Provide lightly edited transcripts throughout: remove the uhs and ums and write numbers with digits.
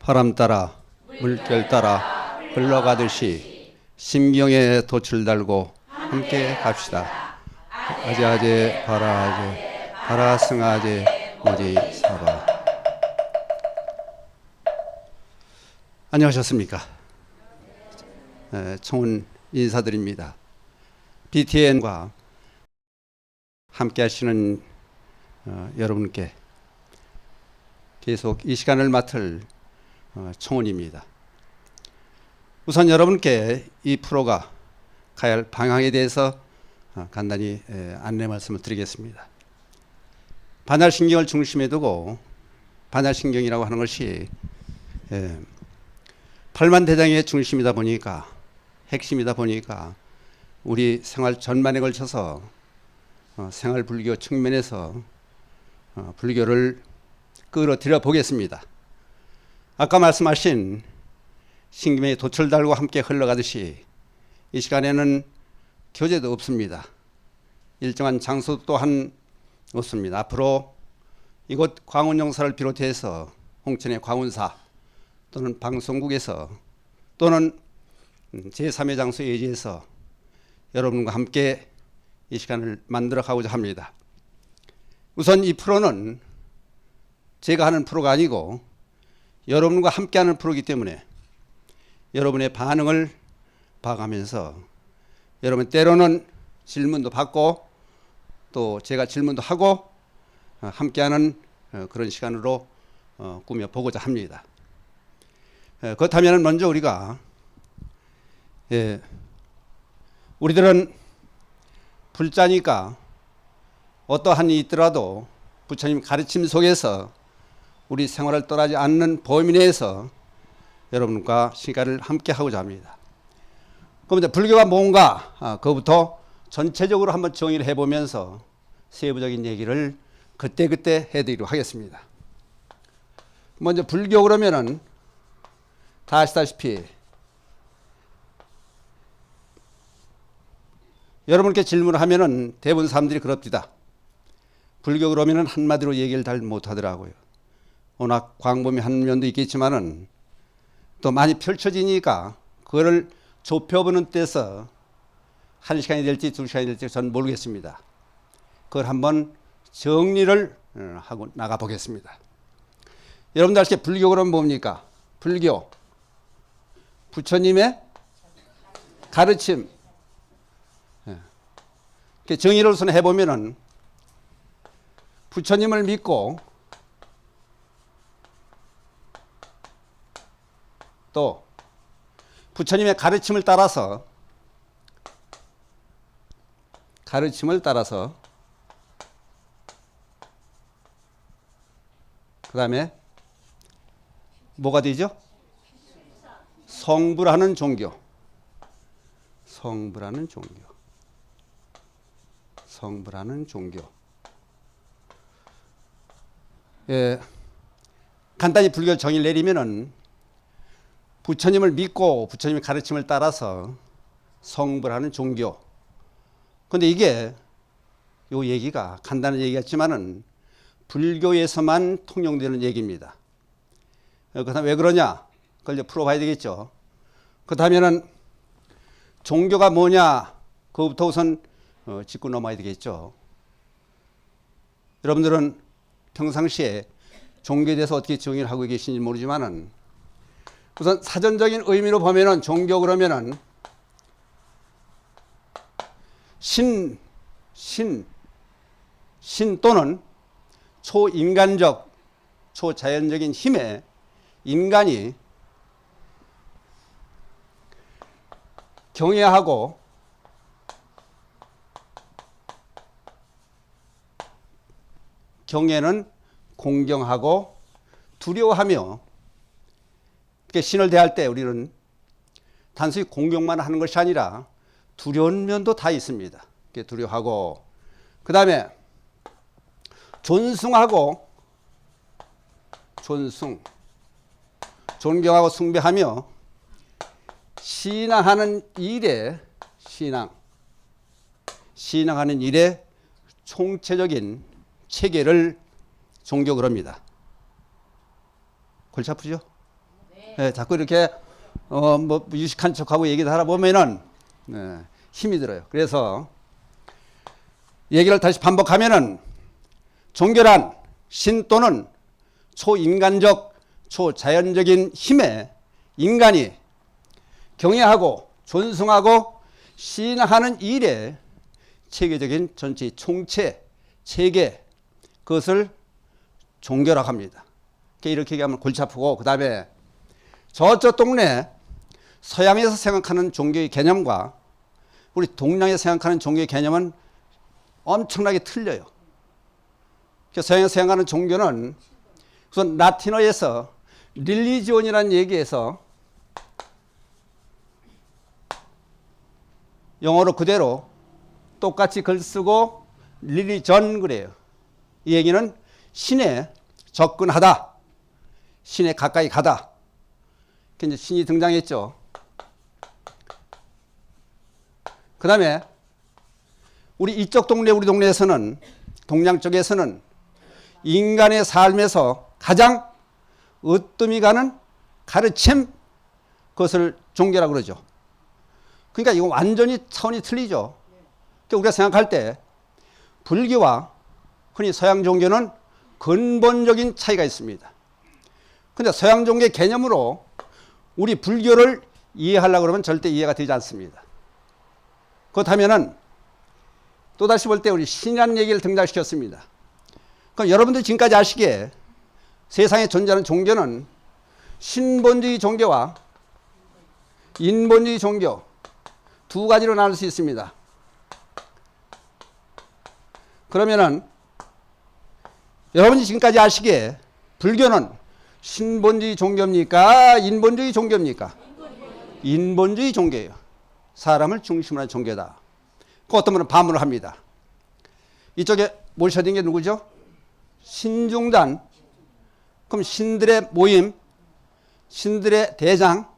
바람 따라 물결 따라 흘러가듯이 심경에 돛을 달고 함께 갑시다. 아재아재 바라아재 바라승아재 모지 사바. 안녕하셨습니까? 청혼 인사드립니다. BTN과 함께 하시는 여러분께 계속 이 시간을 맡을 청혼입니다. 우선 여러분께 이 프로가 가야 할 방향에 대해서 간단히 안내 말씀을 드리겠습니다. 반야신경을 중심에 두고, 반야신경이라고 하는 것이 팔만대장의 중심이다 보니까, 핵심이다 보니까 우리 생활 전반에 걸쳐서 생활 불교 측면에서 불교를 끌어들여 보겠습니다. 아까 말씀하신 신김에 돛을 달고 함께 흘러가듯이 이 시간에는 교재도 없습니다. 일정한 장소 또한 없습니다. 앞으로 이곳 광운용사를 비롯해서 홍천의 광운사 또는 방송국에서 또는 제3의 장소 예지에서 여러분과 함께 이 시간을 만들어 가고자 합니다. 우선 이 프로는 제가 하는 프로가 아니고 여러분과 함께 하는 프로이기 때문에 여러분의 반응을 봐가면서 여러분 때로는 질문도 받고 또 제가 질문도 하고 함께하는 그런 시간으로 꾸며보고자 합니다. 그렇다면 먼저 우리들은 불자니까 어떠한 일이 있더라도 부처님 가르침 속에서 우리 생활을 떠나지 않는 범위 내에서 여러분과 시간을 함께 하고자 합니다. 그럼 이제 불교가 뭔가 그것부터 전체적으로 한번 정의를 해보면서 세부적인 얘기를 그때그때 해드리도록 하겠습니다. 먼저 불교 그러면은 다 아시다시피 여러분께 질문을 하면은 대부분 사람들이 그럽니다. 불교 그러면은 한마디로 얘기를 잘 못하더라고요. 워낙 광범위 한 면도 있겠지만은 또 많이 펼쳐지니까 그거를 좁혀보는 데서 1시간이 될지 2시간이 될지 저는 모르겠습니다. 그걸 한번 정리를 하고 나가 보겠습니다. 여러분들 아시게 불교 그러면 뭡니까? 불교 부처님의 가르침. 정의를 우선 해보면은 부처님을 믿고 또 부처님의 가르침을 따라서 그 다음에 뭐가 되죠? 성불하는 종교. 성불하는 종교. 간단히 불교 정의를 내리면은 부처님을 믿고 부처님의 가르침을 따라서 성불하는 종교. 근데 이게 요 얘기가 간단한 얘기 같지만은 불교에서만 통용되는 얘기입니다. 그다음 왜 그러냐? 그걸 이제 풀어봐야 되겠죠. 그렇다면은 종교가 뭐냐? 그것부터 우선 짚고 넘어야 되겠죠. 여러분들은 평상시에 종교에 대해서 어떻게 정의를 하고 계신지 모르지만은 우선 사전적인 의미로 보면은 종교 그러면은 신 또는 초인간적, 초자연적인 힘에 인간이 경외하고 경외는 공경하고 두려워하며 신을 대할 때 우리는 단순히 공경만 하는 것이 아니라 두려운 면도 다 있습니다. 두려워하고 그 다음에 존경하고 숭배하며 신앙하는 일에 총체적인 체계를 종교 그럽니다. 골치 아프죠? 예, 자꾸 이렇게 뭐 유식한 척하고 얘기를 하다 보면은 힘이 들어요. 그래서 얘기를 다시 반복하면은 종교란 신 또는 초인간적, 초자연적인 힘에 인간이 경외하고 존숭하고 신앙하는 일에 체계적인 전체의 총체, 체계, 그것을 종교라고 합니다. 이렇게 얘기하면 골치 아프고, 그 다음에 저쪽 동네 서양에서 생각하는 종교의 개념과 우리 동양에서 생각하는 종교의 개념은 엄청나게 틀려요. 서양에서 생각하는 종교는 우선 라틴어에서 릴리지온이라는 얘기에서 영어로 그대로 똑같이 글 쓰고 릴리전 그래요. 이 얘기는 신에 접근하다, 신에 가까이 가다. 이제 신이 등장했죠. 그 다음에 우리 이쪽 동네, 우리 동네에서는, 동양 쪽에서는 인간의 삶에서 가장 으뜸이 가는 가르침, 그것을 종교라고 그러죠. 그러니까 이거 완전히 차원이 틀리죠. 그러니까 우리가 생각할 때 불교와 흔히 서양 종교는 근본적인 차이가 있습니다. 그런데 서양 종교의 개념으로 우리 불교를 이해하려고 그러면 절대 이해가 되지 않습니다. 그렇다면은 또다시 볼 때 우리 신이라는 얘기를 등장시켰습니다. 그럼 여러분들이 지금까지 아시기에 세상에 존재하는 종교는 신본주의 종교와 인본주의 종교 두 가지로 나눌 수 있습니다. 그러면은 여러분이 지금까지 아시기에 불교는 신본주의 종교입니까? 인본주의 종교입니까? 인본주의 종교예요. 사람을 중심으로 하는 종교다. 그 어떤 분은 반문을 합니다. 이쪽에 모셔진 게 누구죠? 신중단. 그럼 신들의 모임, 신들의 대장,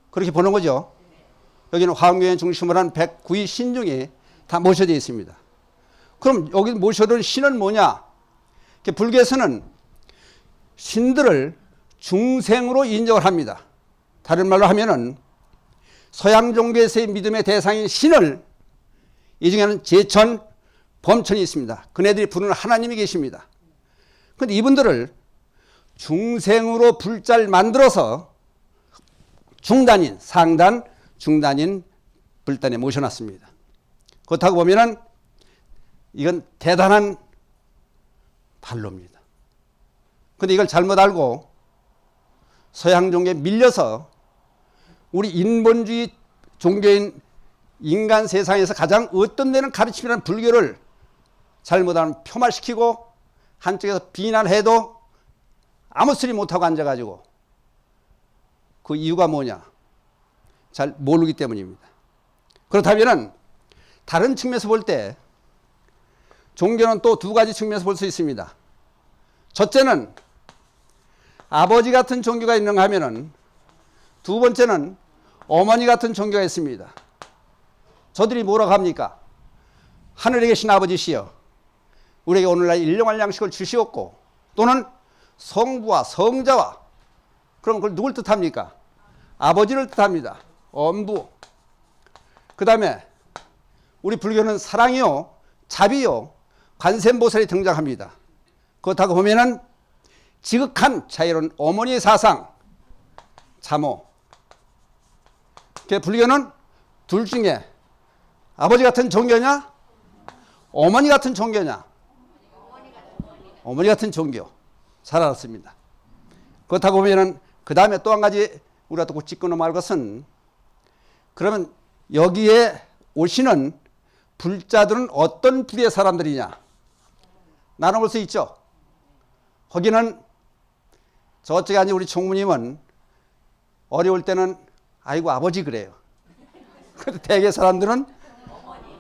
그렇게 보는 거죠. 여기는 화엄경을 중심으로 한 109위 신중이 다 모셔져 있습니다. 그럼 여기 모셔둔 신은 뭐냐? 불교에서는 신들을 중생으로 인정을 합니다. 다른 말로 하면은 서양 종교에서의 믿음의 대상인 신을, 이 중에는 제천, 범천이 있습니다. 그네들이 부르는 하나님이 계십니다. 그런데 이분들을 중생으로 불자를 만들어서 중단인, 상단, 중단인 불단에 모셔놨습니다. 그렇다고 보면은 이건 대단한 반로입니다. 그런데 이걸 잘못 알고 서양 종교에 밀려서 우리 인본주의 종교인 인간 세상에서 가장 으뜸되는 가르침이라는 불교를 잘못하면 폄하시키고 한쪽에서 비난해도 아무 소리 못하고 앉아가지고, 그 이유가 뭐냐? 잘 모르기 때문입니다. 그렇다면 다른 측면에서 볼 때 종교는 또 두 가지 측면에서 볼 수 있습니다. 첫째는 아버지 같은 종교가 있는가 하면은, 두 번째는 어머니 같은 종교가 있습니다. 저들이 뭐라고 합니까? 하늘에 계신 아버지시여, 우리에게 오늘날 일용할 양식을 주시옵고, 또는 성부와 성자와, 그럼 그걸 누굴 뜻합니까? 아버지를 뜻합니다. 엄부. 그 다음에 우리 불교는 사랑이요, 자비요, 관세음보살이 등장합니다. 그렇다고 보면은 지극한 자유로운 어머니의 사상, 자모. 불교는 둘 중에 아버지 같은 종교냐, 어머니 같은 종교냐? 어머니 같은 종교. 잘 알았습니다. 그렇다고 보면은 그 다음에 또 한 가지 우리가 또 짚고 넘어갈 것은, 그러면 여기에 오시는 불자들은 어떤 부류의 사람들이냐? 나눠볼 수 있죠. 거기는 저쪽에 앉은 우리 총무님은 어려울 때는 아이고 아버지 그래요. 근데 대개 사람들은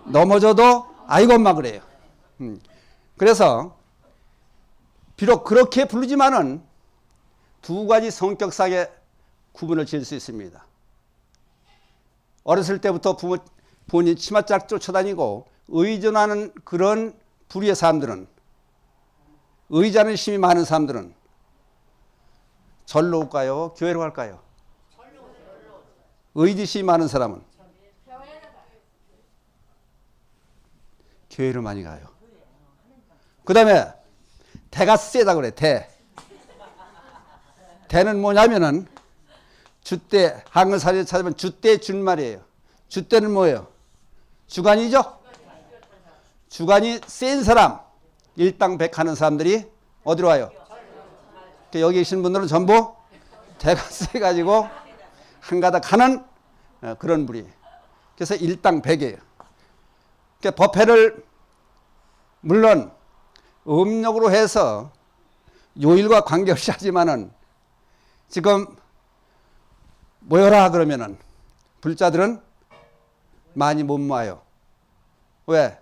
넘어져도 아이고 엄마 그래요. 그래서 비록 그렇게 부르지만은 두 가지 성격상의 구분을 지을 수 있습니다. 어렸을 때부터 부모님 치맛짝 쫓아다니고 의존하는 그런 부류의 사람들은, 의지하는 힘이 많은 사람들은 절로 올까요? 교회로 갈까요? 의지심이 많은 사람은 교회로 많이 가요. 그 다음에 대가 세다 그래. 대는 뭐냐면은 주대, 한글사전에 찾으면 주대 준말이에요. 주대는 뭐예요? 주관이죠? 주관이 센 사람, 일당백하는 사람들이 어디로 와요? 여기 계신 분들은 전부 대가 세가지고 한가닥 하는 그런 분이. 그래서 일당백이에요. 그러니까 법회를 물론 음력으로 해서 요일과 관계없이 하지만은 지금 모여라 그러면은 불자들은 많이 못 모아요. 왜?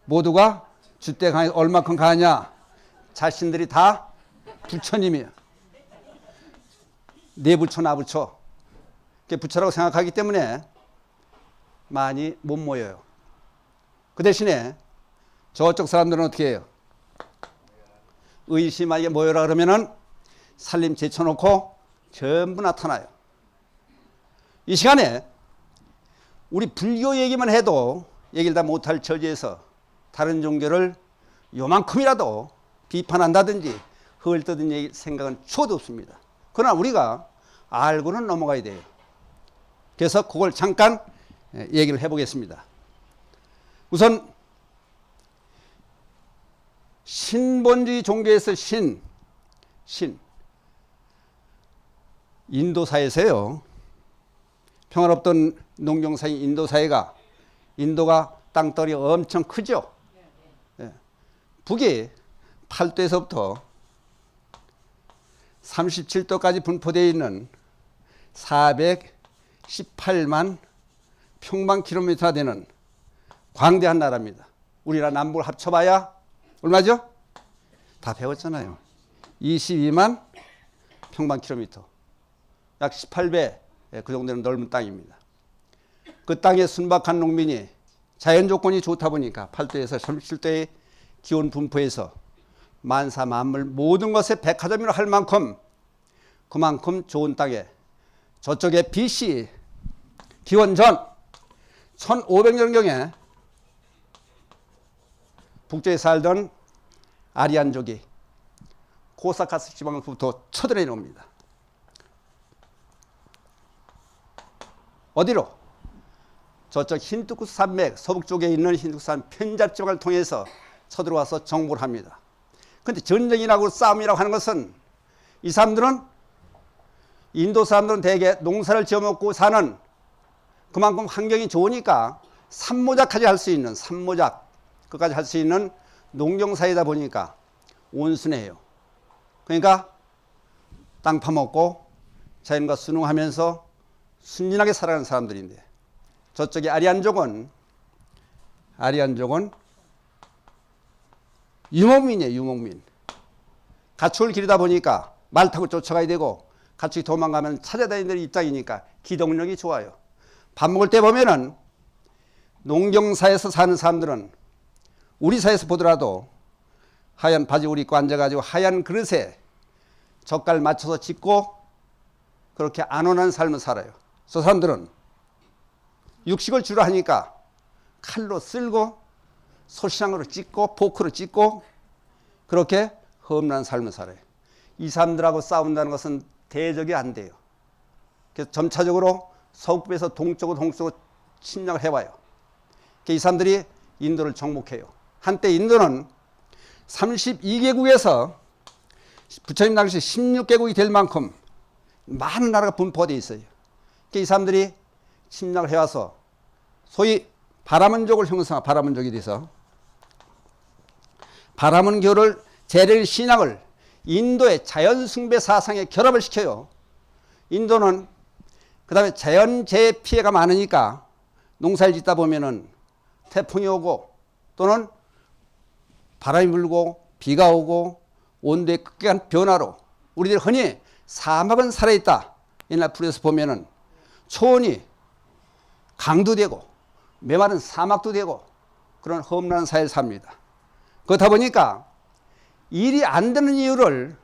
모두가 주대 강에 얼마큼 가냐? 자신들이 다 부처님이에요. 내 부처 나 부처. 부처라고 생각하기 때문에 많이 못 모여요. 그 대신에 저쪽 사람들은 어떻게 해요? 의심하게 모여라 그러면은 살림 제쳐놓고 전부 나타나요. 이 시간에 우리 불교 얘기만 해도 얘기를 다 못할 처지에서 다른 종교를 요만큼이라도 비판한다든지 헐뜯은 생각은 초도 없습니다. 그러나 우리가 알고는 넘어가야 돼요. 그래서 그걸 잠깐 얘기를 해보겠습니다. 우선 신본주의 종교에서 신 인도사에서요. 평화롭던 농경사인 인도사회가 인도가 땅덩이 엄청 크죠. 북이 8도에서부터 37도까지 분포되어 있는 418만 평방킬로미터나 되는 광대한 나라입니다. 우리나라 남북을 합쳐봐야 얼마죠? 다 배웠잖아요. 22만 평방킬로미터. 약 18배 그 정도 되는 넓은 땅입니다. 그 땅에 순박한 농민이 자연 조건이 좋다 보니까 8도에서 37도의 기온 분포에서 만사 만물 모든 것에 백화점이라 할 만큼 그만큼 좋은 땅에 저쪽에 BC 기원전 1500년경에 북쪽에 살던 아리안족이 코사카스 지방으로부터 쳐들어옵니다. 어디로? 저쪽 힌두쿠스 산맥 서북쪽에 있는 힌두쿠스 산 편잡 지방을 통해서 쳐들어와서 정복을 합니다. 그런데 전쟁이라고 싸움이라고 하는 것은 이 사람들은 인도 사람들은 대개 농사를 지어먹고 사는 그만큼 환경이 좋으니까 산모작까지 할 수 있는 산모작 그까지 할 수 있는 농경사회다 보니까 온순해요. 그러니까 땅 파먹고 자연과 순응하면서 순진하게 살아가는 사람들인데 저쪽에 아리안족은 유목민이에요. 유목민. 가축을 기르다 보니까 말 타고 쫓아가야 되고 가축이 도망가면 찾아다니는 입장이니까 기동력이 좋아요. 밥 먹을 때 보면은 농경사에서 사는 사람들은 우리 사회에서 보더라도 하얀 바지 옷 입고 앉아가지고 하얀 그릇에 젓갈 맞춰서 짓고 그렇게 안온한 삶을 살아요. 저 사람들은 육식을 주로 하니까 칼로 쓸고 소시장으로 찢고 포크로 찢고 그렇게 험난한 삶을 살아요. 이 사람들하고 싸운다는 것은 대적이 안 돼요. 그래서 점차적으로 서북부에서 동쪽으로 침략을 해와요. 이 사람들이 인도를 정복해요. 한때 인도는 32개국에서 부처님 당시 16개국이 될 만큼 많은 나라가 분포되어 있어요. 이 사람들이 침략을 해와서 소위 바라문족을 형성한 바라문족이 돼서 바라문교를 재래를 신앙을 인도의 자연숭배 사상에 결합을 시켜요. 인도는 그 다음에 자연재해 피해가 많으니까 농사를 짓다 보면은 태풍이 오고 또는 바람이 불고 비가 오고 온도의 급격한 변화로 우리들 흔히 사막은 살아있다. 옛날 풀에서 보면은 초원이 강도 되고 메마른 사막도 되고 그런 험난한 사회를 삽니다. 그렇다 보니까 일이 안 되는 이유를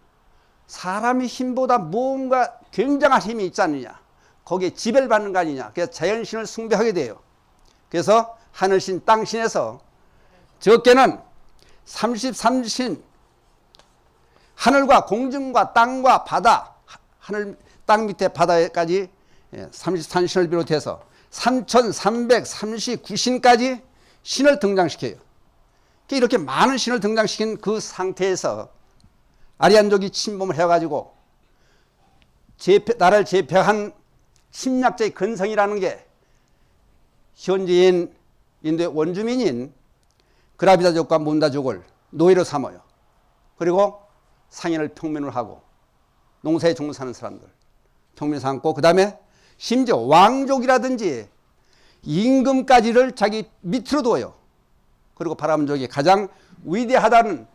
사람의 힘보다 무언가 굉장한 힘이 있지 않느냐. 거기에 지배를 받는 거 아니냐. 그래서 자연신을 숭배하게 돼요. 그래서 하늘신, 땅신에서 적게는 33신, 하늘과 공중과 땅과 바다, 하늘, 땅 밑에 바다까지 33신을 비롯해서 3339신까지 신을 등장시켜요. 이렇게 많은 신을 등장시킨 그 상태에서 아리안족이 침범을 해가지고 나라를 제패한 침략자의 근성이라는 게 현재인 인도의 원주민인 그라비다족과 문다족을 노예로 삼아요. 그리고 상인을 평민을 하고 농사에 종사하는 사람들 평민 삼고, 그 다음에 심지어 왕족이라든지 임금까지를 자기 밑으로 두어요. 그리고 바람족이 가장 위대하다는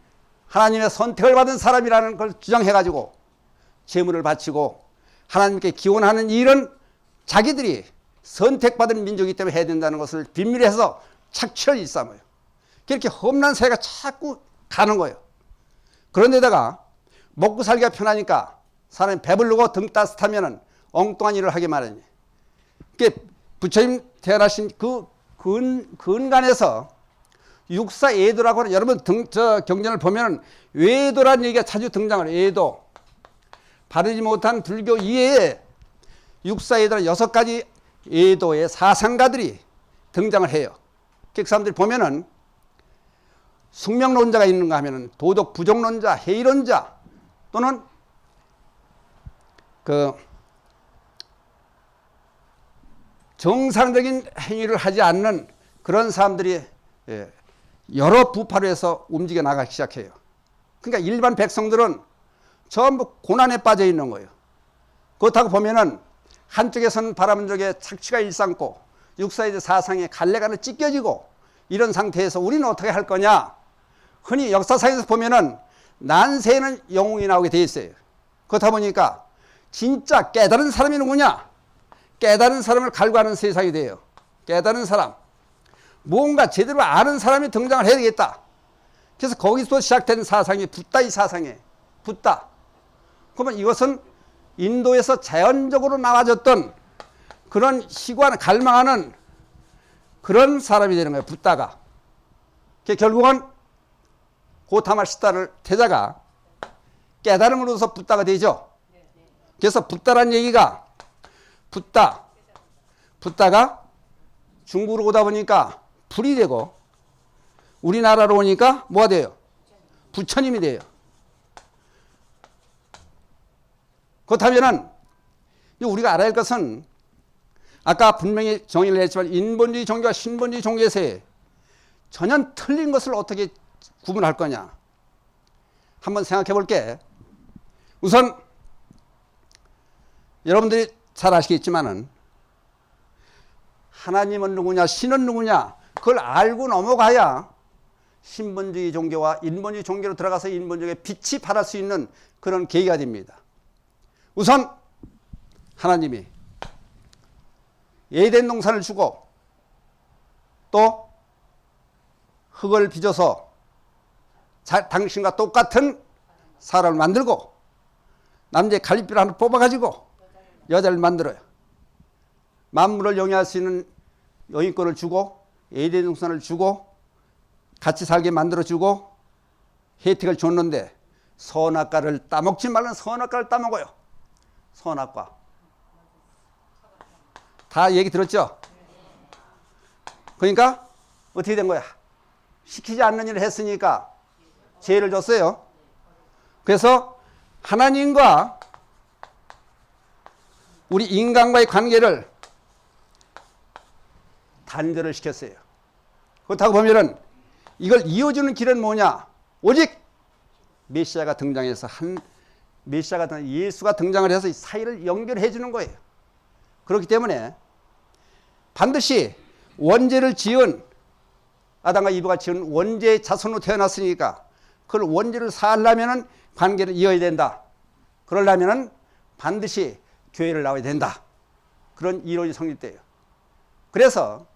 하나님의 선택을 받은 사람이라는 걸 주장해가지고 제물을 바치고 하나님께 기원하는 일은 자기들이 선택받은 민족이기 때문에 해야 된다는 것을 빈밀해서 착취를 일삼아요. 그렇게 험난 세가 자꾸 가는 거예요. 그런데다가 먹고 살기가 편하니까 사람이 배부르고 등 따뜻하면 엉뚱한 일을 하게 마련이에요. 부처님 태어나신 그 근간에서 육사예도라고 하는, 여러분 경전을 보면 외도라는 얘기가 자주 등장을 해요. 예도. 바르지 못한 불교 이외에 육사예도라는 6가지 예도의 사상가들이 등장을 해요. 그 사람들이 보면은 숙명론자가 있는가 하면은 도덕 부정론자, 해이론자, 또는 정상적인 행위를 하지 않는 그런 사람들이 여러 부파로 해서 움직여 나가기 시작해요. 그러니까 일반 백성들은 전부 고난에 빠져 있는 거예요. 그렇다고 보면은 한쪽에서는 바람족의 착취가 일삼고 육사의 사상에 갈래간을 찢겨지고 이런 상태에서 우리는 어떻게 할 거냐. 흔히 역사상에서 보면은 난세에는 영웅이 나오게 돼 있어요. 그렇다 보니까 진짜 깨달은 사람이 누구냐. 깨달은 사람을 갈구하는 세상이 돼요. 깨달은 사람. 무언가 제대로 아는 사람이 등장을 해야 되겠다. 그래서 거기서 시작된 사상이 붓다의 사상이에요. 붓다. 그러면 이것은 인도에서 자연적으로 나와졌던 그런 희구하는, 갈망하는 그런 사람이 되는 거예요. 붓다가. 결국은 고타마 시타를 태자가 깨달음으로서 붓다가 되죠. 그래서 붓다라는 얘기가 붓다가 중국으로 오다 보니까 불이 되고 우리나라로 오니까 뭐가 돼요? 부처님이 돼요. 그렇다면은 우리가 알아야 할 것은 아까 분명히 정의를 했지만 인본주의 종교와 신본주의 종교에서 전혀 틀린 것을 어떻게 구분할 거냐. 한번 생각해 볼게. 우선 여러분들이 잘 아시겠지만은 하나님은 누구냐, 신은 누구냐, 그걸 알고 넘어가야 신본주의 종교와 인본주의 종교로 들어가서 인본주의의 빛이 발할 수 있는 그런 계기가 됩니다. 우선 하나님이 에덴 동산을 주고 또 흙을 빚어서 당신과 똑같은 사람을 만들고 남자의 갈비뼈를 하나 뽑아가지고 여자를 만들어요. 만물을 영위할 수 있는 영위권을 주고 에덴 동산을 주고 같이 살게 만들어주고 혜택을 줬는데 선악과를 따먹지 말라는 선악과를 따먹어요. 선악과. 다 얘기 들었죠? 그러니까 어떻게 된 거야? 시키지 않는 일을 했으니까 죄를 졌어요. 그래서 하나님과 우리 인간과의 관계를 단절을 시켰어요. 그렇다고 보면은 이걸 이어주는 길은 뭐냐? 오직 메시아가 등장해서 메시아가 예수가 등장을 해서 이 사이를 연결해 주는 거예요. 그렇기 때문에 반드시 원죄를 지은 아담과 이브가 지은 원죄의 자손으로 태어났으니까 그걸 원죄를 사하려면은 관계를 이어야 된다. 그러려면은 반드시 교회를 나와야 된다. 그런 이론이 성립돼요. 그래서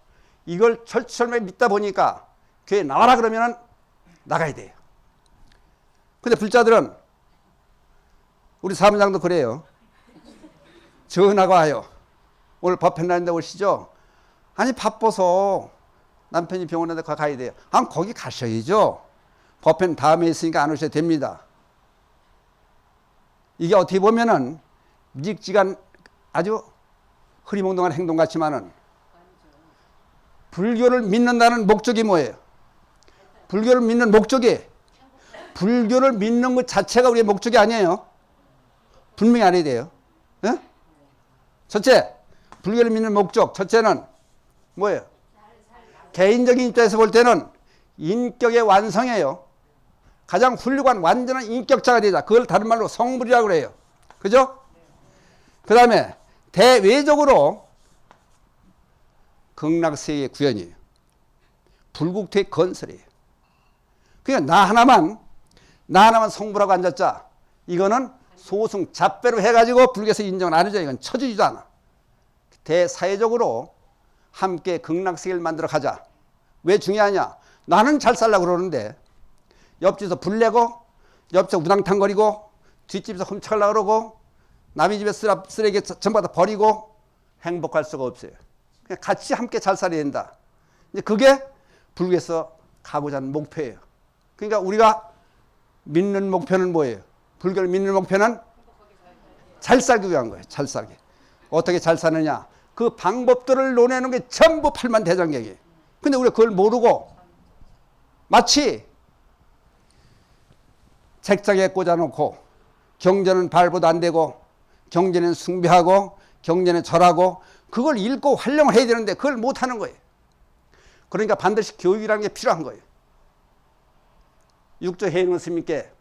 이걸 철저히 믿다 보니까 교회 나와라 그러면은 나가야 돼요. 근데 불자들은 우리 사무장도 그래요. 전화가 와요. 오늘 법회 날인데 오시죠? 아니 바빠서 남편이 병원에 가야 돼요. 아 거기 가셔야죠. 법회는 다음에 있으니까 안 오셔도 됩니다. 이게 어떻게 보면은 묵직한 아주 흐리멍덩한 행동 같지만은 불교를 믿는다는 목적이 뭐예요? 불교를 믿는 목적이 불교를 믿는 것 자체가 우리의 목적이 아니에요. 분명히 알아야 돼요. 예? 첫째, 불교를 믿는 목적 첫째는 뭐예요? 개인적인 입장에서 볼 때는 인격의 완성이에요. 가장 훌륭한 완전한 인격자가 되자. 그걸 다른 말로 성불이라고 그래요. 그죠? 그 다음에 대외적으로 극락세계의 구현이에요. 불국토의 건설이에요. 그냥 나 하나만 성불하고 앉았자. 이거는 소승 잡배로 해가지고 불교에서 인정을 안 해줘. 이건 쳐주지도 않아. 대사회적으로 함께 극락세계를 만들어 가자. 왜 중요하냐? 나는 잘 살려고 그러는데 옆집에서 불 내고 옆집에서 우당탕거리고 뒷집에서 훔쳐가려고 그러고 남의 집에 쓰레기 전부 다 버리고 행복할 수가 없어요. 그냥 같이 함께 잘 살아야 된다. 이제 그게 불교에서 가고자 하는 목표예요. 그러니까 우리가 믿는 목표는 뭐예요? 불교를 믿는 목표는 잘 살기 위한 거예요. 잘 살기. 어떻게 잘 사느냐? 그 방법들을 논해놓은 게 전부 팔만대장경이에요. 근데 우리가 그걸 모르고 마치 책장에 꽂아놓고 경전은 발보도 안 되고 경전은 숭배하고 경전은 절하고 그걸 읽고 활용을 해야 되는데 그걸 못하는 거예요. 그러니까 반드시 교육이라는 게 필요한 거예요. 육조 해인원 스님께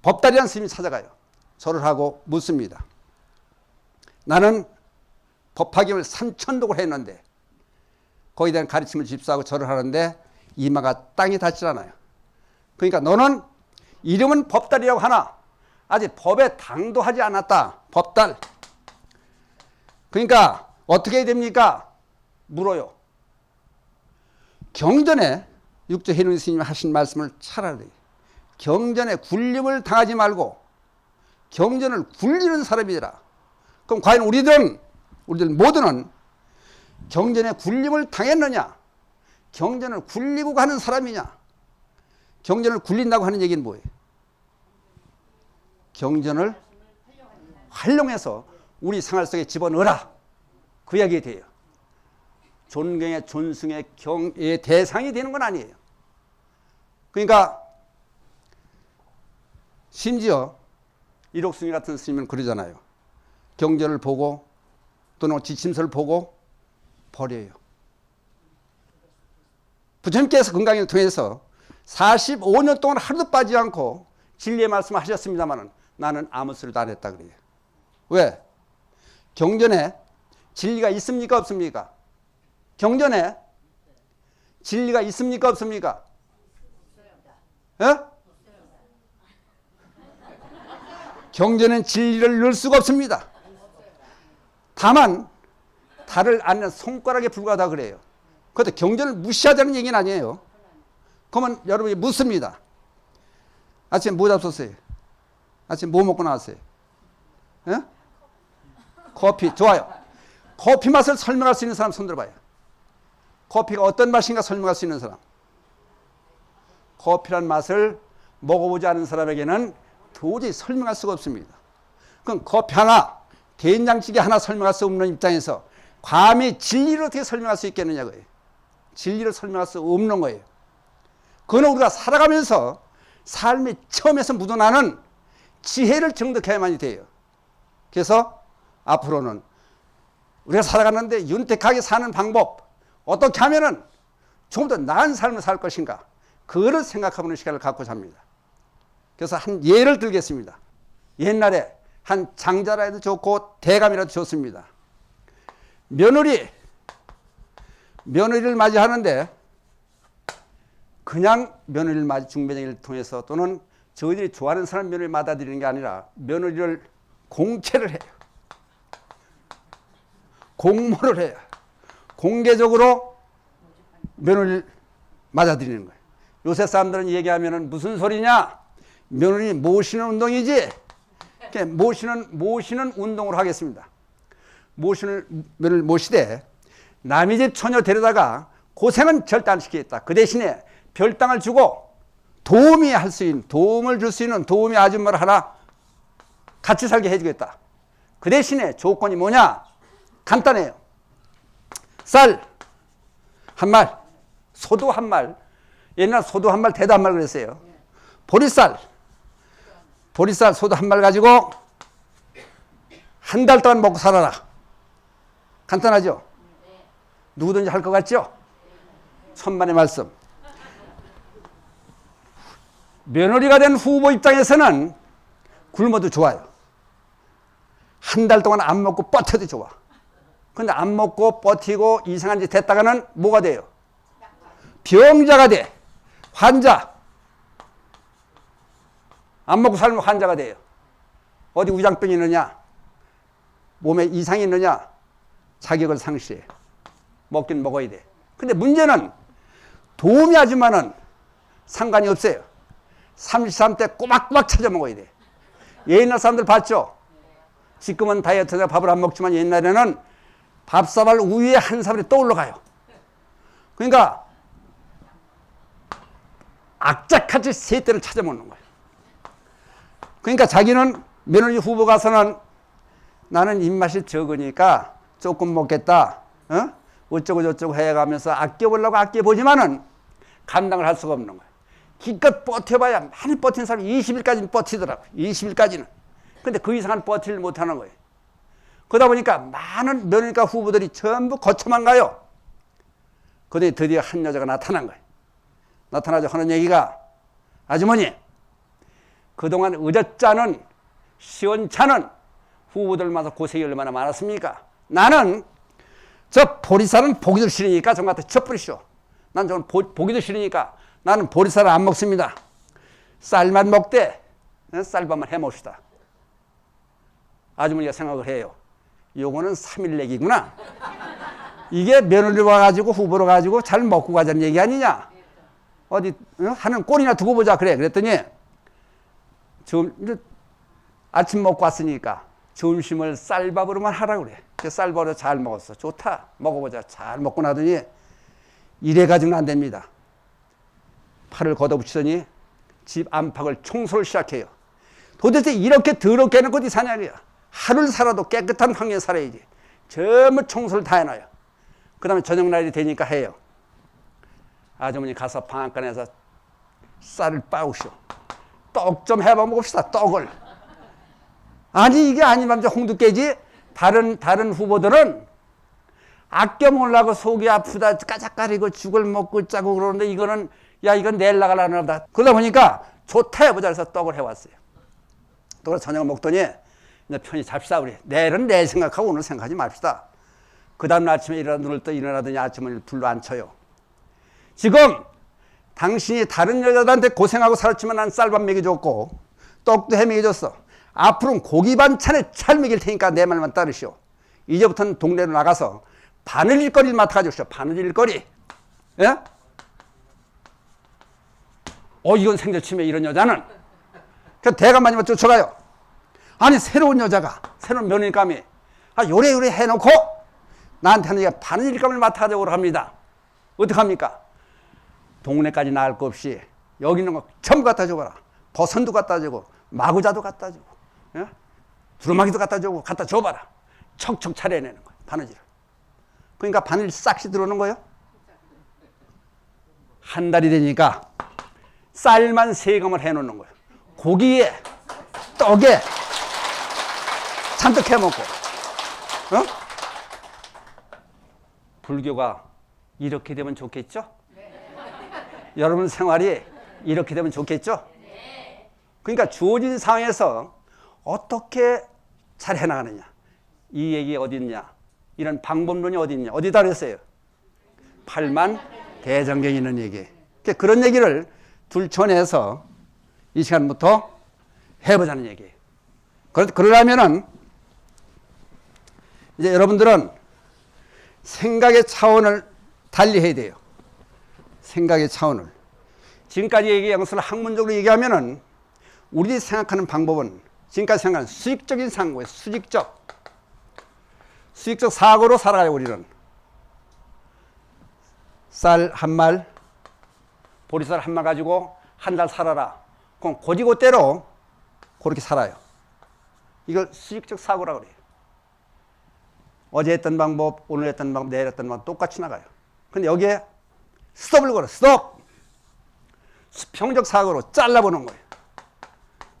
법다리라는 스님이 찾아가요. 절을 하고 묻습니다. 나는 법화경을 산천독을 했는데 거기에 대한 가르침을 집수하고 절을 하는데 이마가 땅에 닿질 않아요. 그러니까 너는 이름은 법달이라고 하나 아직 법에 당도하지 않았다. 법달. 그러니까 어떻게 해야 됩니까? 물어요. 경전에 육조 해인원 스님이 하신 말씀을 차라리 경전에 굴림을 당하지 말고 경전을 굴리는 사람이라. 그럼 과연 우리들 모두는 경전에 굴림을 당했느냐? 경전을 굴리고 가는 사람이냐? 경전을 굴린다고 하는 얘기는 뭐예요? 경전을 활용해서 우리 생활 속에 집어넣어라. 그 이야기 돼요. 존경의 존승의 경의 대상이 되는 건 아니에요. 그러니까 심지어 일옥스님 같은 스님은 그러잖아요. 경전을 보고 또는 지침서를 보고 버려요. 부처님께서 건강을 통해서 45년 동안 하루도 빠지지 않고 진리의 말씀을 하셨습니다만 나는 아무 소리도 안 했다 그래요. 왜? 경전에 진리가 있습니까 없습니까? 경전에 진리가 있습니까 없습니까? 예? 경전엔 진리를 넣을 수가 없습니다. 다만 달을 아는 손가락에 불과하다 그래요. 그것도 경전을 무시하자는 얘기는 아니에요. 그러면 여러분이 묻습니다. 아침에 뭐 잡섰어요? 아침에 뭐 먹고 나왔어요? 예? 커피. 좋아요. 커피 맛을 설명할 수 있는 사람 손 들어봐요. 커피가 어떤 맛인가 설명할 수 있는 사람. 커피란 맛을 먹어보지 않은 사람에게는 도저히 설명할 수가 없습니다. 그럼 커피 하나, 된장찌개 하나 설명할 수 없는 입장에서 감히 진리를 어떻게 설명할 수 있겠느냐고요. 진리를 설명할 수 없는 거예요. 그건 우리가 살아가면서 삶의 처음에서 묻어나는 지혜를 정득해야만이 돼요. 그래서 앞으로는 우리가 살아가는데 윤택하게 사는 방법, 어떻게 하면은 좀 더 나은 삶을 살 것인가, 그거를 생각해보는 시간을 갖고자 합니다. 그래서 한 예를 들겠습니다. 옛날에 한 장자라 해도 좋고 대감이라도 좋습니다. 며느리를 맞이하는데 그냥 며느리를 맞이 중매쟁이를 통해서 또는 저희들이 좋아하는 사람 며느리를 맞아들이는 게 아니라 며느리를 공채를 해요. 공모를 해요. 공개적으로 며느리를 맞아들이는 거예요. 요새 사람들은 얘기하면 무슨 소리냐? 며느리 모시는 운동이지. 모시는 운동으로 하겠습니다. 며느리를 모시되 남의 집 처녀 데려다가 고생은 절대 안 시키겠다. 그 대신에 별당을 주고 도움을 줄 수 있는 도우미 아줌마를 하나 같이 살게 해주겠다. 그 대신에 조건이 뭐냐? 간단해요. 쌀 한 말, 소도 한 말. 옛날 소도 한 말, 대도 한 말 그랬어요. 보리쌀, 소도 한 말 가지고 한 달 동안 먹고 살아라. 간단하죠? 누구든지 할 것 같죠? 천만의 말씀. 며느리가 된 후보 입장에서는 굶어도 좋아요. 한 달 동안 안 먹고 버텨도 좋아. 근데 안 먹고 버티고 이상한 짓 했다가는 뭐가 돼요? 병자가 돼. 환자. 안 먹고 살면 환자가 돼요. 어디 우장병이 있느냐? 몸에 이상이 있느냐? 자격을 상실해. 먹긴 먹어야 돼. 근데 문제는 도우미 아줌마는 상관이 없어요. 33대 꼬박꼬박 찾아 먹어야 돼. 옛날 사람들 봤죠? 지금은 다이어트해서 밥을 안 먹지만 옛날에는 밥사발 우유에 한 사발이 떠올라 가요. 그러니까 악착같이 세 대를 찾아 먹는 거예요. 그러니까 자기는 며느리 후보 가서는 나는 입맛이 적으니까 조금 먹겠다. 어쩌고 저쩌고 해가면서 아껴보려고 아껴보지만은 감당을 할 수가 없는 거예요. 기껏 버텨봐야 많이 버틴 사람이 20일까지는 버티더라고요. 20일까지는. 근데 그 이상은 버티를 못하는 거예요. 그러다 보니까 많은 며느리가 후보들이 전부 거쳐만 가요. 그러더니 드디어 한 여자가 나타난 거예요. 나타나서 하는 얘기가 아주머니 그동안 의젓자는 시원찮은 후보들마다 고생이 얼마나 많았습니까? 나는 저 보리쌀은 보기도 싫으니까 저한테 쳐버리시오. 난 저건 보기도 싫으니까 나는 보리쌀을 안 먹습니다. 쌀만 먹되 쌀밥만 해먹읍시다. 아주머니가 생각을 해요. 요거는 3일 내기구나. 이게 며느리 와가지고 후보로 가지고 잘 먹고 가자는 얘기 아니냐. 어디 하는 꼴이나 두고 보자 그래. 그랬더니 아침 먹고 왔으니까 점심을 쌀밥으로만 하라 그래. 쌀밥으로 잘 먹었어. 좋다. 먹어보자. 잘 먹고 나더니 이래가지고는 안 됩니다. 팔을 걷어붙이더니 집 안팎을 청소를 시작해요. 도대체 이렇게 더럽게 해놓고 어디 사냐고요. 하루를 살아도 깨끗한 환경에 살아야지. 전부 청소를 다 해놔요. 그 다음에 저녁날이 되니까 해요. 아주머니 가서 방앗간에서 쌀을 빠우시오. 떡 좀 해봐 먹읍시다. 떡을. 아니 이게 아니면 홍두 깨지. 다른 후보들은 아껴 먹으려고 속이 아프다 까작거리고 죽을 먹고 짜고 그러는데 이거는 야 이건 내일 나가려나 보다. 그러다 보니까 좋다 해보자 해서 떡을 해왔어요. 떡을 저녁을 먹더니 이제 편히 잡시다 우리. 내일은 내일 생각하고 오늘 생각하지 맙시다. 그 다음 아침에 눈을 떠 일어나더니 아침을 불러 앉혀요. 지금 당신이 다른 여자들한테 고생하고 살았지만 난 쌀밥 먹여줬고 떡도 해 먹여줬어. 앞으로는 고기 반찬에 잘 먹일 테니까 내 말만 따르시오. 이제부터는 동네로 나가서 바느질거리를 맡아주시오. 바느질거리. 예? 이건 생전치매 이런 여자는. 그래서 대감마님을 쫓아가요. 아니 새로운 여자가 새로운 며느리감이 요래요래 해놓고 나한테 하는 얘기가 바느질감을 맡아주고 합니다. 어떡합니까? 동네까지 나갈 거 없이 여기 있는 거 전부 갖다 줘봐라. 버선도 갖다 주고 마구자도 갖다 주고 예? 두루마기도 갖다 주고 갖다 줘봐라. 척척 차려내는 거예요. 바느질을. 그러니까 바느질 싹시 들어오는 거예요. 한 달이 되니까 쌀만 세검을 해놓는 거예요. 고기에 떡에 잔뜩 해먹고 불교가 이렇게 되면 좋겠죠? 여러분 생활이 이렇게 되면 좋겠죠? 그러니까 주어진 상황에서 어떻게 잘 해나가느냐. 이 얘기 어디 있냐. 이런 방법론이 어디 있냐. 어디다 그랬어요? 팔만 대장경에 있는 얘기. 그런 얘기를 둘쳐내서 이 시간부터 해보자는 얘기예요. 그러려면은 이제 여러분들은 생각의 차원을 달리 해야 돼요. 생각의 차원을. 지금까지 얘기한 것을 학문적으로 얘기하면은 우리들이 생각하는 방법은 지금까지 생각하는 수직적인 사고예요. 수직적 사고로 살아가요. 우리는 쌀 한 말, 보리쌀 한 말 가지고 한 달 살아라. 그럼 고지고대로 그렇게 살아요. 이걸 수직적 사고라고 그래요. 어제 했던 방법, 오늘 했던 방법, 내일 했던 방법 똑같이 나가요. 근데 여기에 스톱을 걸어. 스톱! 수평적 사고로 잘라보는 거예요.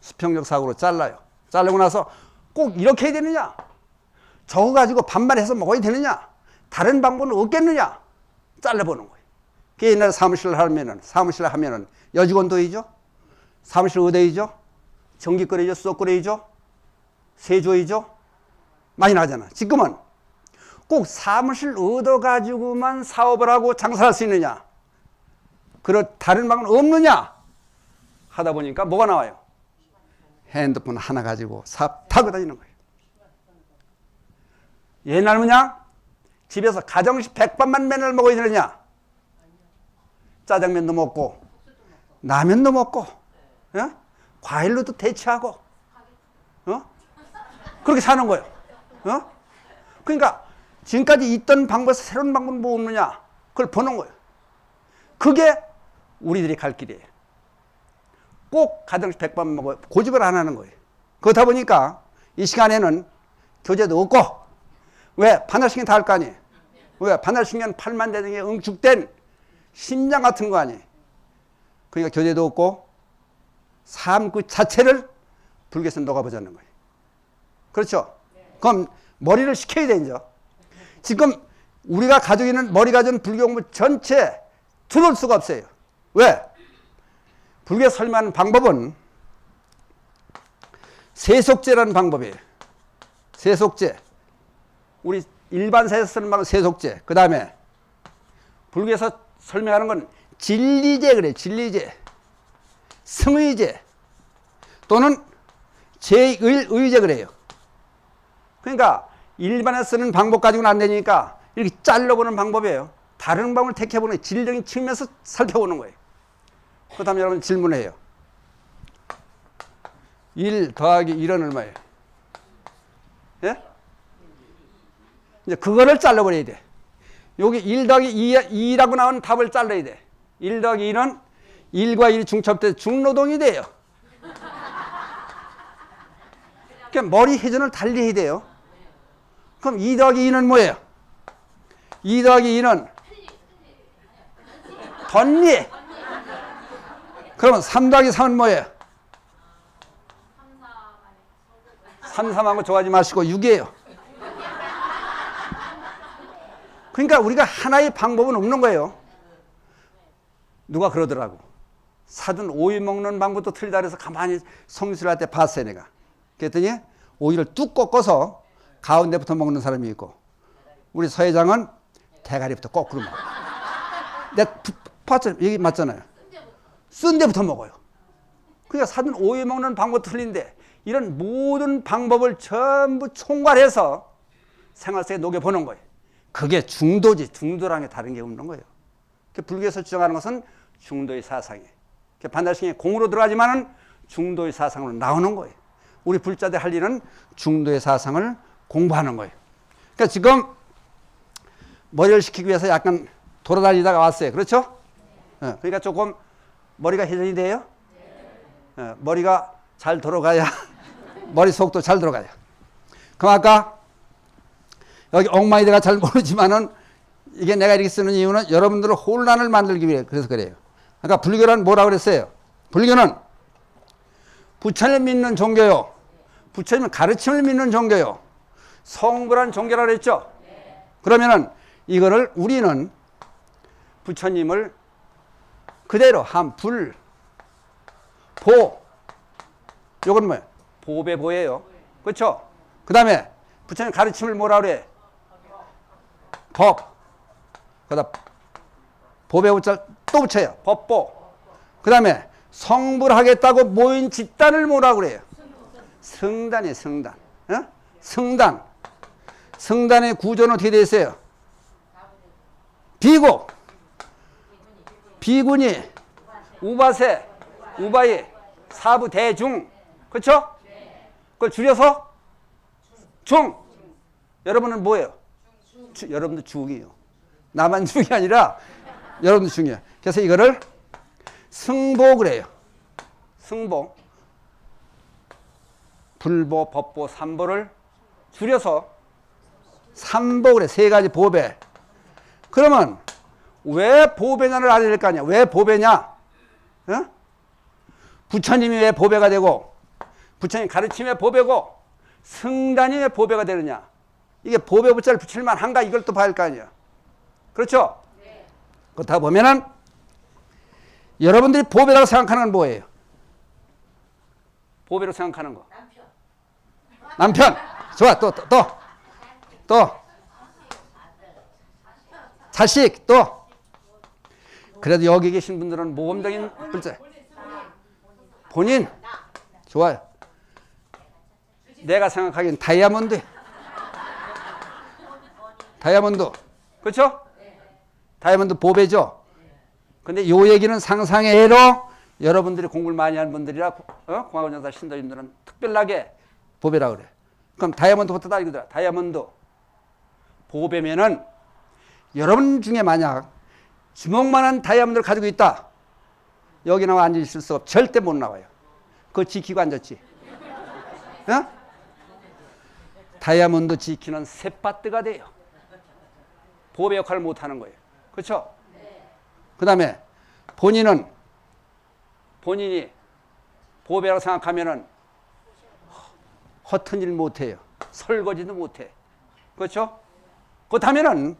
수평적 사고로 잘라요. 자르고 나서 꼭 이렇게 해야 되느냐? 저거 가지고 반반해서 먹어야 되느냐? 다른 방법은 없겠느냐? 잘라보는 거예요. 그 옛날에 사무실을 하면은 여직원도이죠? 사무실 의대이죠? 전기거래이죠? 수도거래이죠? 세조이죠? 많이 나잖아. 지금은 꼭 사무실 얻어가지고만 사업을 하고 장사할 수 있느냐? 그런 다른 방법은 없느냐? 하다 보니까 뭐가 나와요? 핸드폰 하나 가지고 사업 타고 다니는 거예요. 옛날 뭐냐? 집에서 가정식 백반만 맨날 먹어야 되느냐? 짜장면도 먹고 라면도 먹고 과일로도 대체하고 그렇게 사는 거예요. 그러니까 지금까지 있던 방법에서 새로운 방법은 뭐 없느냐? 그걸 보는 거예요. 그게 우리들이 갈 길이에요. 꼭 가정식 백반 먹어요. 고집을 안 하는 거예요. 그렇다 보니까 이 시간에는 교재도 없고, 왜? 반달신경 다 할 거 아니에요. 왜? 반달신경 8만 대등에 응축된 심장 같은 거 아니에요. 그러니까 교재도 없고 삶 그 자체를 불교에서 녹아보자는 거예요. 그렇죠? 그럼 머리를 식혀야 돼, 이제. 지금 우리가 가지고 있는 머리 가진 불교 공부 전체 들어올 수가 없어요. 왜? 불교 설명하는 방법은 세속제라는 방법이에요. 세속제. 우리 일반 사에서 쓰는 방법은 세속제. 그 다음에 불교에서 설명하는 건 진리제 그래요. 진리제. 승의제. 또는 제의제 그래요. 그러니까 일반에서 쓰는 방법 가지고는 안 되니까 이렇게 잘라보는 방법이에요. 다른 방법을 택해보는 거예요. 진리적인 측면에서 살펴보는 거예요. 그 다음에 여러분 질문해요. 1 더하기 1은 얼마예요? 예? 이제 그거를 잘라버려야 돼. 여기 1 더하기 2라고 나온 답을 잘라야 돼. 1 더하기 2는 1과 1이 중첩돼서 중노동이 돼요. 그러니까 머리 회전을 달리 해야 돼요. 그럼 2 더하기 2는 뭐예요? 2 더하기 2는 덧리. 그러면 3 더하기 3은 뭐예요? 3, 3하고 좋아하지 마시고 6이에요. 그러니까 우리가 하나의 방법은 없는 거예요. 누가 그러더라고. 사돈 오이 먹는 방법도 틀리다 그래서 가만히 성실할 때 봤어요, 내가. 그랬더니 오이를 뚝 꺾어서 가운데부터 먹는 사람이 있고, 우리 서회장은 대가리부터 거꾸로 먹어요. 내가 봤잖아요. 얘기 맞잖아요. 쓴 데부터 먹어요. 그러니까 사돈 오이 먹는 방법도 틀린데 이런 모든 방법을 전부 총괄해서 생활 속에 녹여보는 거예요. 그게 중도지. 중도라는 게 다른 게 없는 거예요. 불교에서 주장하는 것은 중도의 사상이에요. 반달신경이 공으로 들어가지만은 중도의 사상으로 나오는 거예요. 우리 불자들 할 일은 중도의 사상을 공부하는 거예요. 그러니까 지금 머리를 식히기 위해서 약간 돌아다니다가 왔어요. 그렇죠? 그러니까 조금 머리가 회전이 돼요? 머리가 잘 돌아가야 머릿속도 잘 들어가요. 그럼 아까 여기 엉망이대가 잘 모르지만은 이게 내가 이렇게 쓰는 이유는 여러분들을 혼란을 만들기 위해 그래서 그래요. 그러니까 불교란 뭐라고 그랬어요? 불교는 부처님 믿는 종교요. 부처님 가르침을 믿는 종교요. 성불한 종교라고 그랬죠? 그러면은 이거를 우리는 부처님을 그대로 한 불, 보. 요건 뭐예요? 보배보예요. 그렇죠? 그 다음에 부처님 가르침을 뭐라 그래? 법. 그다음 보배보자 또 붙여요. 법보. 그 다음에 성불하겠다고 모인 집단을 뭐라 그래요? 성단이에요. 성단. 성단. 성단의 구조는 어떻게 되어 있어요? 비구, 비구니, 우바세, 우바이, 사부 대중. 그렇죠? 그걸 줄여서 중. 여러분은 뭐예요? 여러분도 중이에요. 나만 중이 아니라 여러분도 중이에요. 그래서 이거를 승보 그래요. 승보. 불보, 법보, 삼보를 줄여서 삼보 그래. 세 가지 보배. 그러면 왜 보배냐를 알아야 될 거 아니야. 왜 보배냐? 어? 부처님이 왜 보배가 되고, 부처님 가르침이 왜 보배고, 승단이 왜 보배가 되느냐. 이게 보배 부자를 붙일만 한가, 이걸 또 봐야 할 거 아니야. 그렇죠? 네. 그렇다 보면은 여러분들이 보배라고 생각하는 건 뭐예요? 보배로 생각하는 거. 남편. 좋아. 또. 자식. 또. 그래도 여기 계신 분들은 모범적인 글자. 본인. 좋아요. 내가 생각하기엔 다이아몬드. 그렇죠? 다이아몬드 보배죠. 근데 요 얘기는 상상의 애로 여러분들이 공부를 많이 하는 분들이라 공학원장사 신도님들은 특별하게 보배라고 그래. 그럼 다이아몬드부터 다 이거더라. 다이아몬드 보배면은 여러분 중에 만약 주먹만한 다이아몬드를 가지고 있다. 여기 나와 앉아 있을 수 없어. 절대 못 나와요. 그거 지키고 앉았지. 어? 다이아몬드 지키는 쇳바트가 돼요. 보배 역할을 못 하는 거예요. 그렇죠? 그 다음에 본인이 보배라고 생각하면은 허튼 일 못 해요. 설거지도 못 해. 그렇죠? 그렇다면은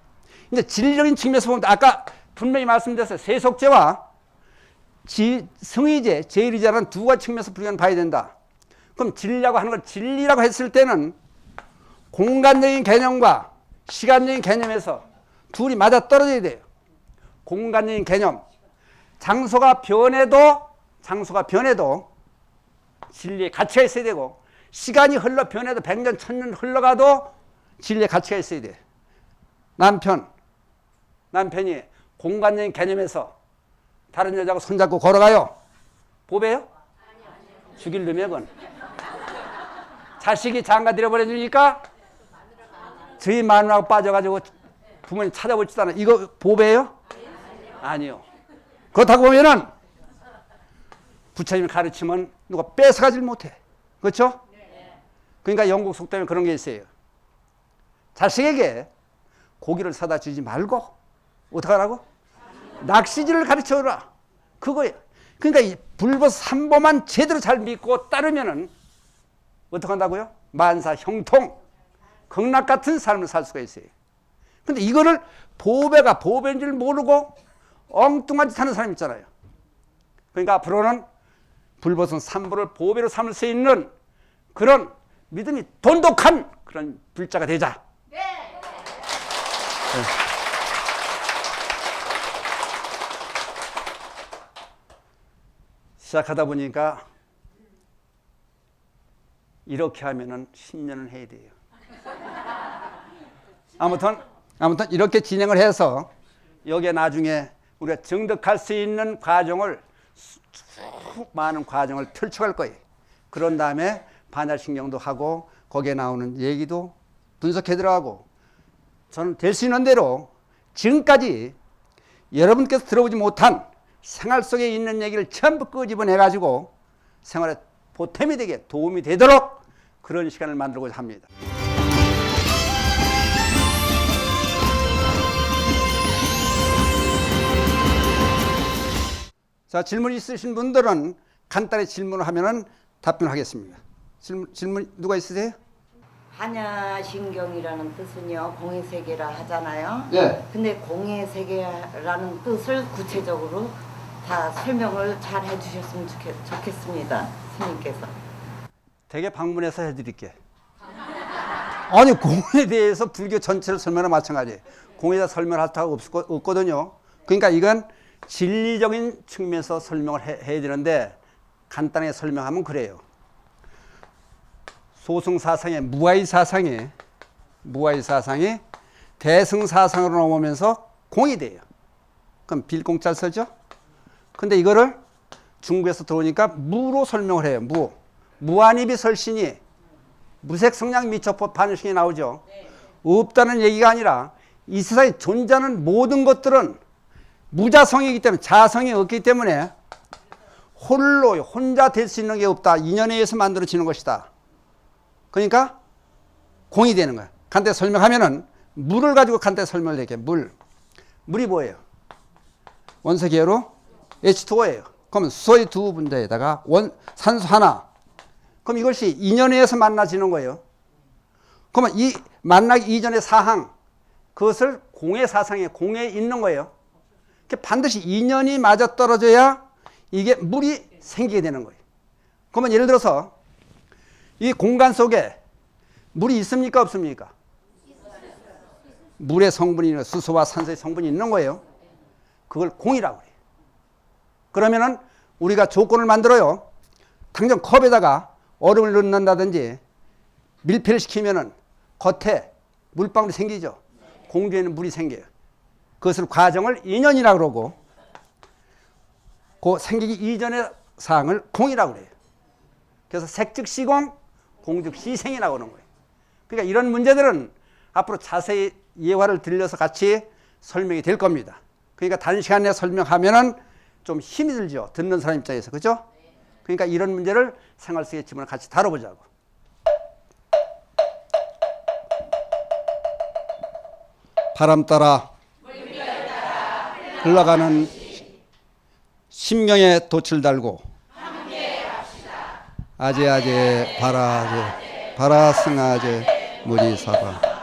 이제 진리적인 측면에서 보면 아까 분명히 말씀드렸어요. 세속제와 승의제, 제일의제라는 두 가지 측면에서 분명히 봐야 된다. 그럼 진리라고 하는 걸 진리라고 했을 때는 공간적인 개념과 시간적인 개념에서 둘이 맞아 떨어져야 돼요. 공간적인 개념. 장소가 변해도 진리의 가치가 있어야 되고, 시간이 변해도 100년, 1000년 흘러가도 진리의 가치가 있어야 돼. 남편이 공간적인 개념에서 다른 여자하고 손잡고 걸어가요. 보배요? 죽일 놈이야, 그건. 자식이 장가들여 버려주니까 저희 마누라하고 빠져가지고 부모님 찾아보지도 않아. 이거 보배예요? 아니요. 그렇다고 보면은 부처님의 가르침은 누가 뺏어가질 못해. 그렇죠? 그러니까 영국 속담에 그런 게 있어요. 자식에게 고기를 사다 주지 말고 어떻게 하라고? 낚시질을 가르쳐라. 그거예요. 그러니까 이 불법 삼보만 제대로 잘 믿고 따르면은 어떻게 한다고요? 만사 형통, 극락 같은 삶을 살 수가 있어요. 근데 이거를 보배가 보배인 줄 모르고 엉뚱한 짓 하는 사람 있잖아요. 그러니까 앞으로는 불법은 삼보를 보배로 삼을 수 있는 그런 믿음이 돈독한 그런 불자가 되자. 네. 시작하다 보니까 이렇게 하면은 10년을 해야 돼요. 아무튼 이렇게 진행을 해서 여기에 나중에 우리가 정득할 수 있는 과정을 많은 과정을 펼쳐갈 거예요. 그런 다음에 반야신경도 하고 거기에 나오는 얘기도 분석해 들어가고, 저는 될 수 있는 대로 지금까지 여러분께서 들어보지 못한 생활 속에 있는 얘기를 전부 끄집어내 가지고 생활에 보탬이 되게 도움이 되도록 그런 시간을 만들고자 합니다. 자, 질문 있으신 분들은 간단히 질문을 하면은 답변하겠습니다. 질문 누가 있으세요? 반야신경이라는 뜻은요, 공해세계라 하잖아요. 네. 근데 공해세계라는 뜻을 구체적으로 다 설명을 잘 해주셨으면 좋겠습니다. 스님께서. 되게 방문해서 해드릴게. 아니, 공에 대해서 불교 전체를 설명하는 마찬가지예요. 공에 대해서 설명할 수가 없거든요. 그러니까 이건 진리적인 측면에서 설명을 해야 되는데, 간단하게 설명하면 그래요. 소승사상의 무아이사상이 대승사상으로 넘어오면서 공이 돼요. 그럼 빌공자를 쓰죠. 근데 이거를 중국에서 들어오니까 무로 설명을 해요. 무한입이 설신이 무색 성량 미처법 반응식이 나오죠. 없다는 얘기가 아니라 이 세상에 존재하는 모든 것들은 무자성이기 때문에, 자성이 없기 때문에 홀로 혼자 될 수 있는 게 없다. 인연에 의해서 만들어지는 것이다. 그러니까 공이 되는 거야. 간단히 설명하면은 물을 가지고 간단히 설명을 할게요. 물이 뭐예요? 원소 기호로 H2O예요. 그러면 수소의 두 분자에다가 산소 하나. 그럼 이것이 인연에 의해서 만나지는 거예요. 그러면 이 만나기 이전의 사항, 그것을 공의 사상에 공에 있는 거예요. 반드시 인연이 맞아떨어져야 이게 물이 생기게 되는 거예요. 그러면 예를 들어서 이 공간 속에 물이 있습니까? 없습니까? 물의 성분이 수소와 산소의 성분이 있는 거예요. 그걸 공이라고 해요. 그러면은 우리가 조건을 만들어요. 당장 컵에다가 얼음을 넣는다든지 밀폐를 시키면은 겉에 물방울이 생기죠. 공중에는 물이 생겨요. 그것을 과정을 인연이라고 그러고, 그 생기기 이전의 사항을 공이라고 그래요. 그래서 색즉 시공, 공즉 시생이라고 하는 거예요. 그러니까 이런 문제들은 앞으로 자세히 예화를 들려서 같이 설명이 될 겁니다. 그러니까 단시간에 설명하면은 좀 힘이 들죠. 듣는 사람 입장에서. 그죠? 그러니까 이런 문제를 생활 속의 지문을 같이 다뤄보자고. 바람 따라 흘러가는 심경에 돛을 달고 아제아제 바라아제 바라승아제 무리사바